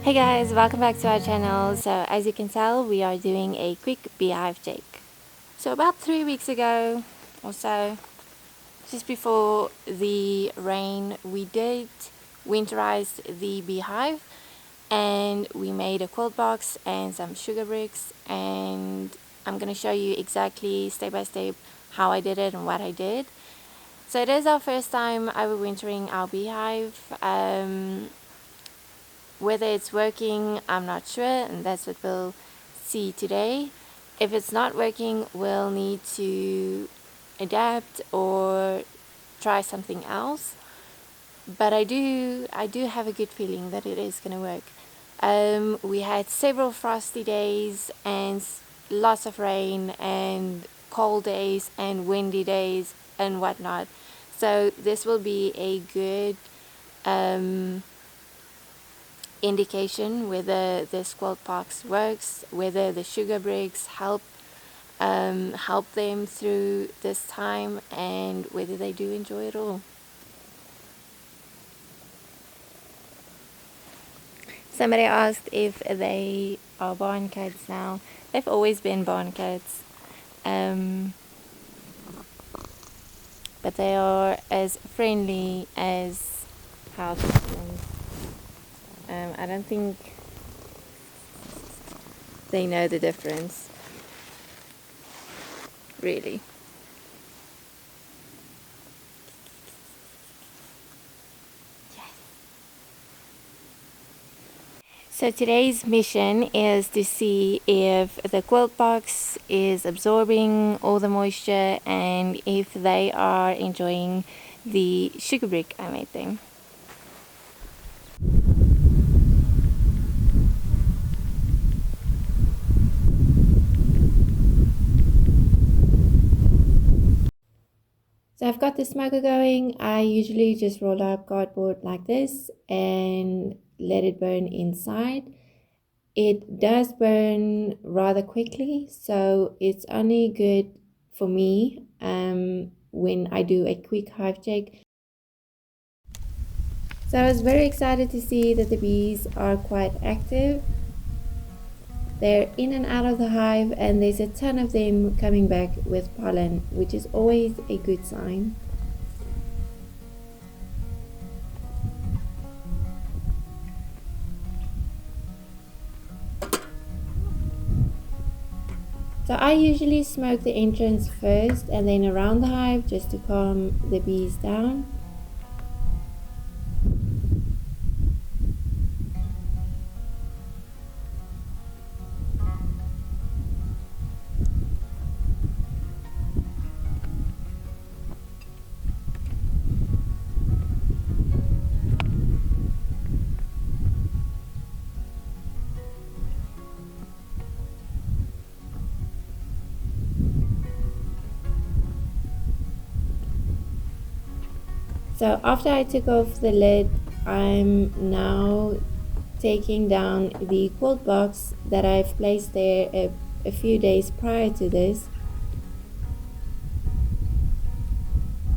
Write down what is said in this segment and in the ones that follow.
Hey guys, welcome back to our channel. So as you can tell, we are doing a quick beehive check. So about 3 weeks ago or so, just before the rain, we did winterize the beehive and we made a quilt box and some sugar bricks, and I'm going to show you exactly step by step how I did it and what I did. So it is our first time ever wintering our beehive. Whether it's working, I'm not sure, and that's what we'll see today. If it's not working, we'll need to adapt or try something else. But I do have a good feeling that it is going to work. We had several frosty days and lots of rain and cold days and windy days and whatnot. So this will be a good indication whether this quilt box works, whether the sugar bricks help them through this time, and whether they do enjoy it all. Somebody asked if they are barn cats now. They've always been barn cats, but they are as friendly as house chickens. I don't think they know the difference, really. So today's mission is to see if the quilt box is absorbing all the moisture and if they are enjoying the sugar brick I made them. So I've got the smoker going. I usually just roll up cardboard like this and let it burn inside. It does burn rather quickly, so it's only good for me when I do a quick hive check. So I was very excited to see that the bees are quite active. They're in and out of the hive, and there's a ton of them coming back with pollen, which is always a good sign. So I usually smoke the entrance first and then around the hive just to calm the bees down. So after I took off the lid, I'm now taking down the quilt box that I've placed there a few days prior to this.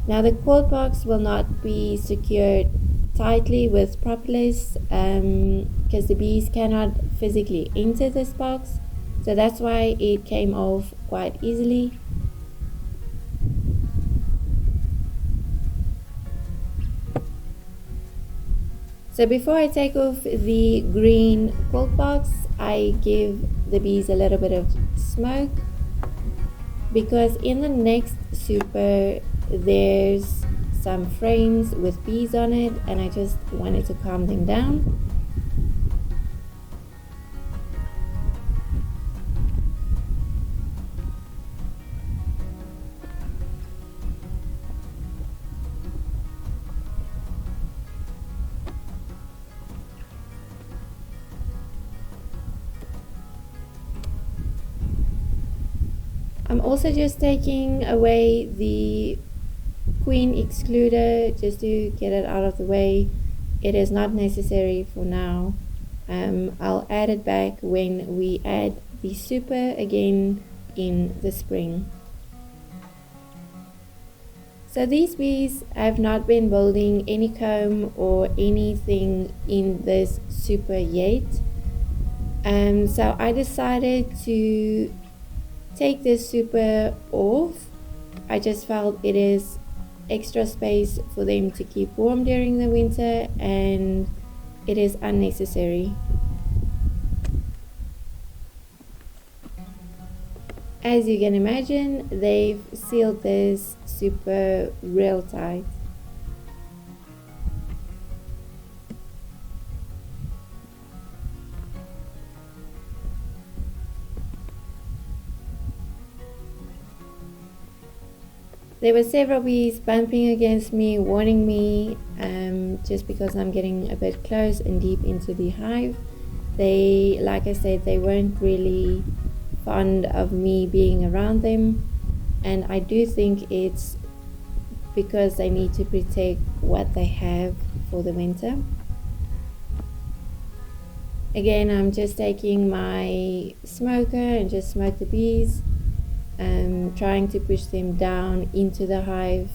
Now the quilt box will not be secured tightly with propolis because the bees cannot physically enter this box, so that's why it came off quite easily. So before I take off the green quilt box, I give the bees a little bit of smoke, because in the next super there's some frames with bees on it and I just wanted to calm them down. I'm also just taking away the queen excluder just to get it out of the way. It is not necessary for now. I'll add it back when we add the super again in the spring. So these bees have not been building any comb or anything in this super yet. So I decided to take this super off. I just felt it is extra space for them to keep warm during the winter, and it is unnecessary. As you can imagine, they've sealed this super real tight. There were several bees bumping against me, warning me, just because I'm getting a bit close and deep into the hive. They, like I said, they weren't really fond of me being around them, and I do think it's because they need to protect what they have for the winter. Again, I'm just taking my smoker and just smoke the bees, trying to push them down into the hive.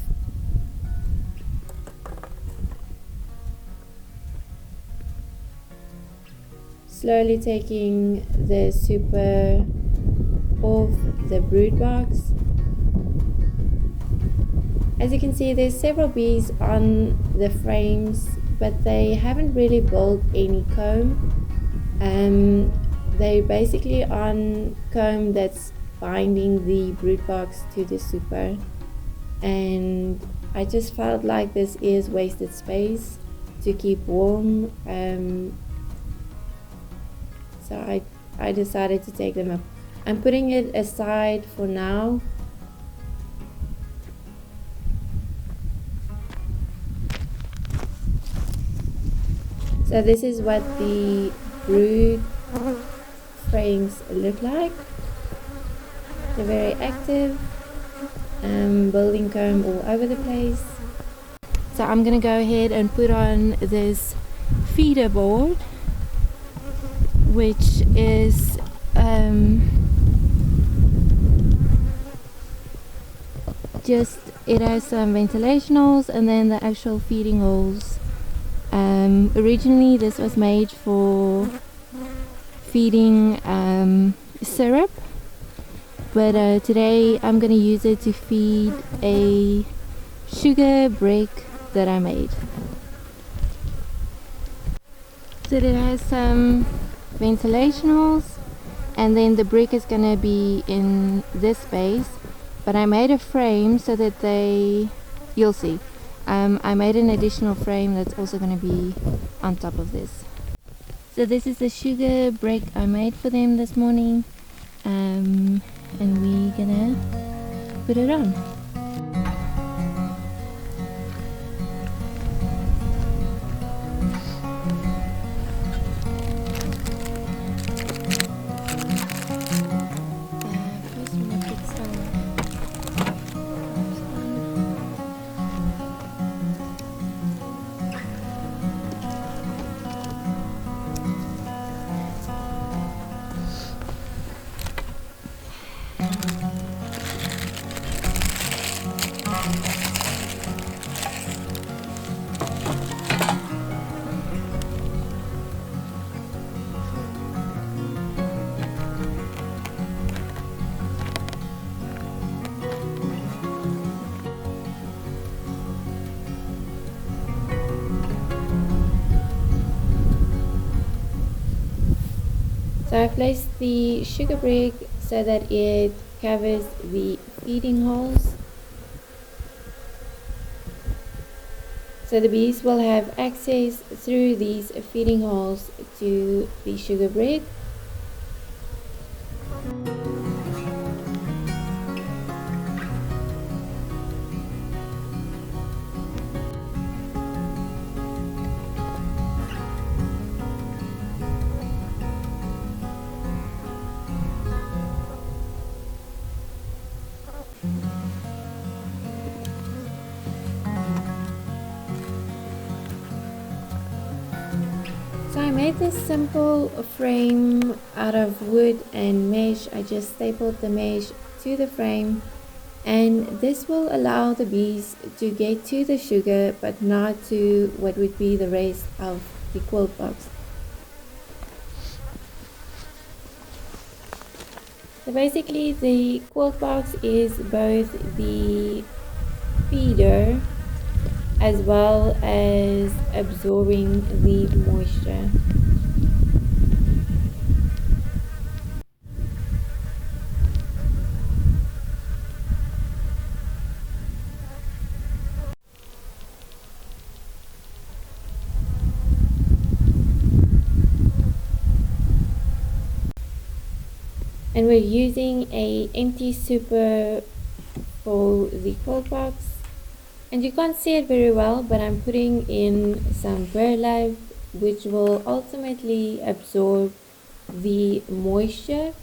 Slowly taking the super off the brood box. As you can see, there's several bees on the frames, but they haven't really built any comb. They're basically on comb that's binding the brood box to the super, and I just felt like this is wasted space to keep warm, so I decided to take them up. I'm putting it aside for now. So this is what the brood frames look like. They're very active, building comb all over the place. So I'm gonna go ahead and put on this feeder board, which is just, it has some ventilation holes and then the actual feeding holes. Originally this was made for feeding syrup, but today I'm going to use it to feed a sugar brick that I made. So it has some ventilation holes, and then the brick is going to be in this space, but I made a frame so that you'll see. I made an additional frame that's also going to be on top of this. So this is the sugar brick I made for them this morning, and we're gonna put it on. So I placed the sugar brick so that it covers the feeding holes. So the bees will have access through these feeding holes to the sugar brick. So I made this simple frame out of wood and mesh. I just stapled the mesh to the frame, And this will allow the bees to get to the sugar but not to what would be the rest of the quilt box. So basically the quilt box is both the feeder as well as absorbing the moisture. And we're using a empty super for the quilt box, and you can't see it very well, but I'm putting in some burlap which will ultimately absorb the moisture.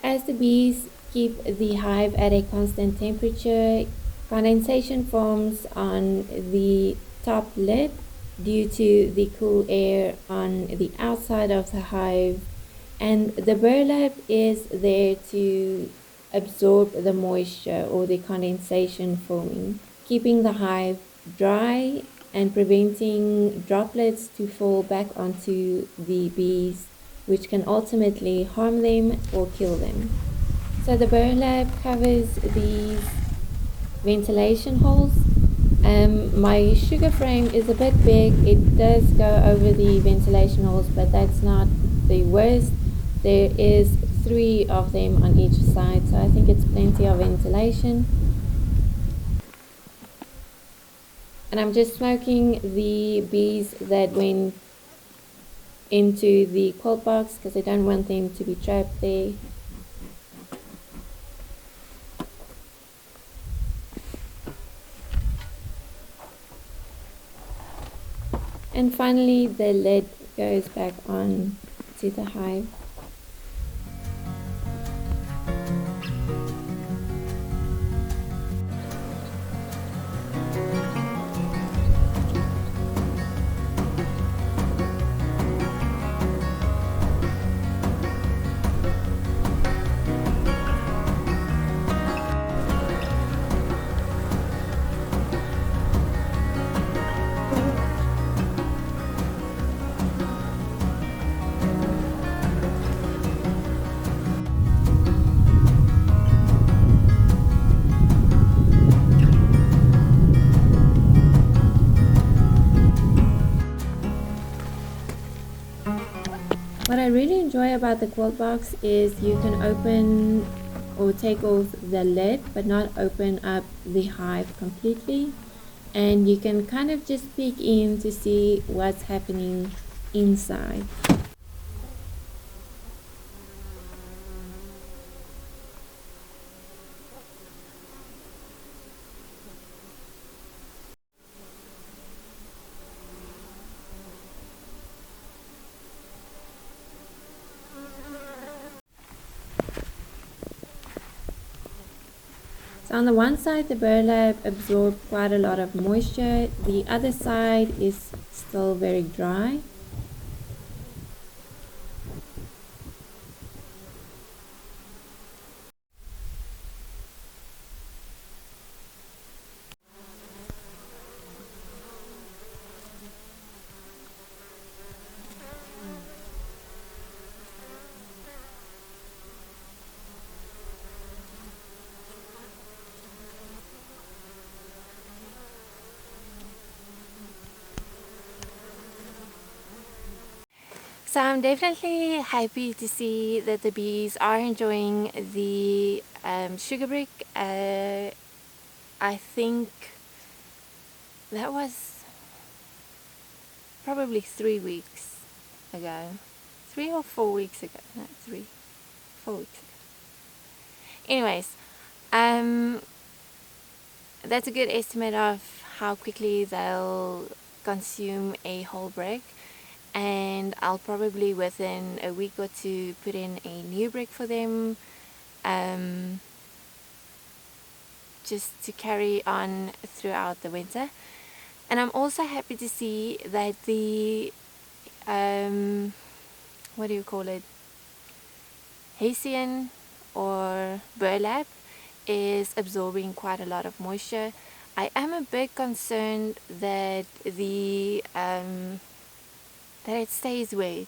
As the bees keep the hive at a constant temperature, condensation forms on the top lid due to the cool air on the outside of the hive, and the burlap is there to absorb the moisture or the condensation forming, keeping the hive dry and preventing droplets to fall back onto the bees, which can ultimately harm them or kill them. So the burlap covers these ventilation holes. My sugar frame is a bit big. It does go over the ventilation holes, but that's not the worst. There is 3 of them on each side, so I think it's plenty of ventilation. And I'm just smoking the bees that went into the quilt box because I don't want them to be trapped there. And finally the lid goes back on to the hive. What I really enjoy about the quilt box is you can open or take off the lid but not open up the hive completely, and you can kind of just peek in to see what's happening inside. So on the one side the burlap absorbed quite a lot of moisture, the other side is still very dry. So I'm definitely happy to see that the bees are enjoying the sugar brick. I think that was probably 3 weeks ago. 3 or 4 weeks ago. No, 4 weeks ago. Anyways, that's a good estimate of how quickly they'll consume a whole brick. And I'll probably within a week or 2 put in a new brick for them, just to carry on throughout the winter. And I'm also happy to see that the hessian or burlap is absorbing quite a lot of moisture. I am a bit concerned that that it stays wet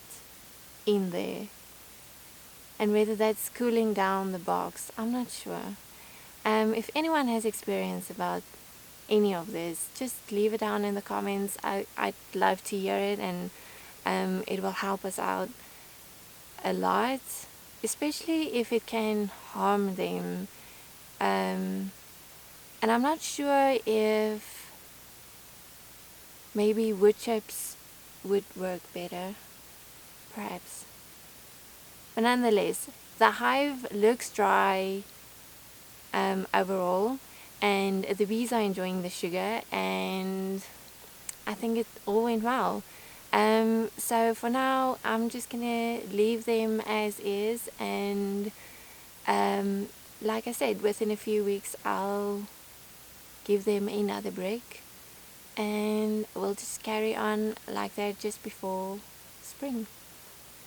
in there, and whether that's cooling down the box, I'm not sure. If anyone has experience about any of this, just leave it down in the comments. I'd love to hear it, and it will help us out a lot, especially if it can harm them. And I'm not sure if maybe wood chips would work better, perhaps. But nonetheless, the hive looks dry overall, and the bees are enjoying the sugar, and I think it all went well. So for now, I'm just gonna leave them as is, and like I said, within a few weeks I'll give them another break, and we'll just carry on like that just before spring.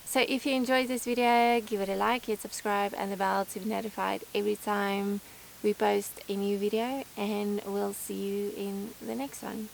So if you enjoyed this video, give it a like, hit subscribe and the bell to be notified every time we post a new video, and we'll see you in the next one.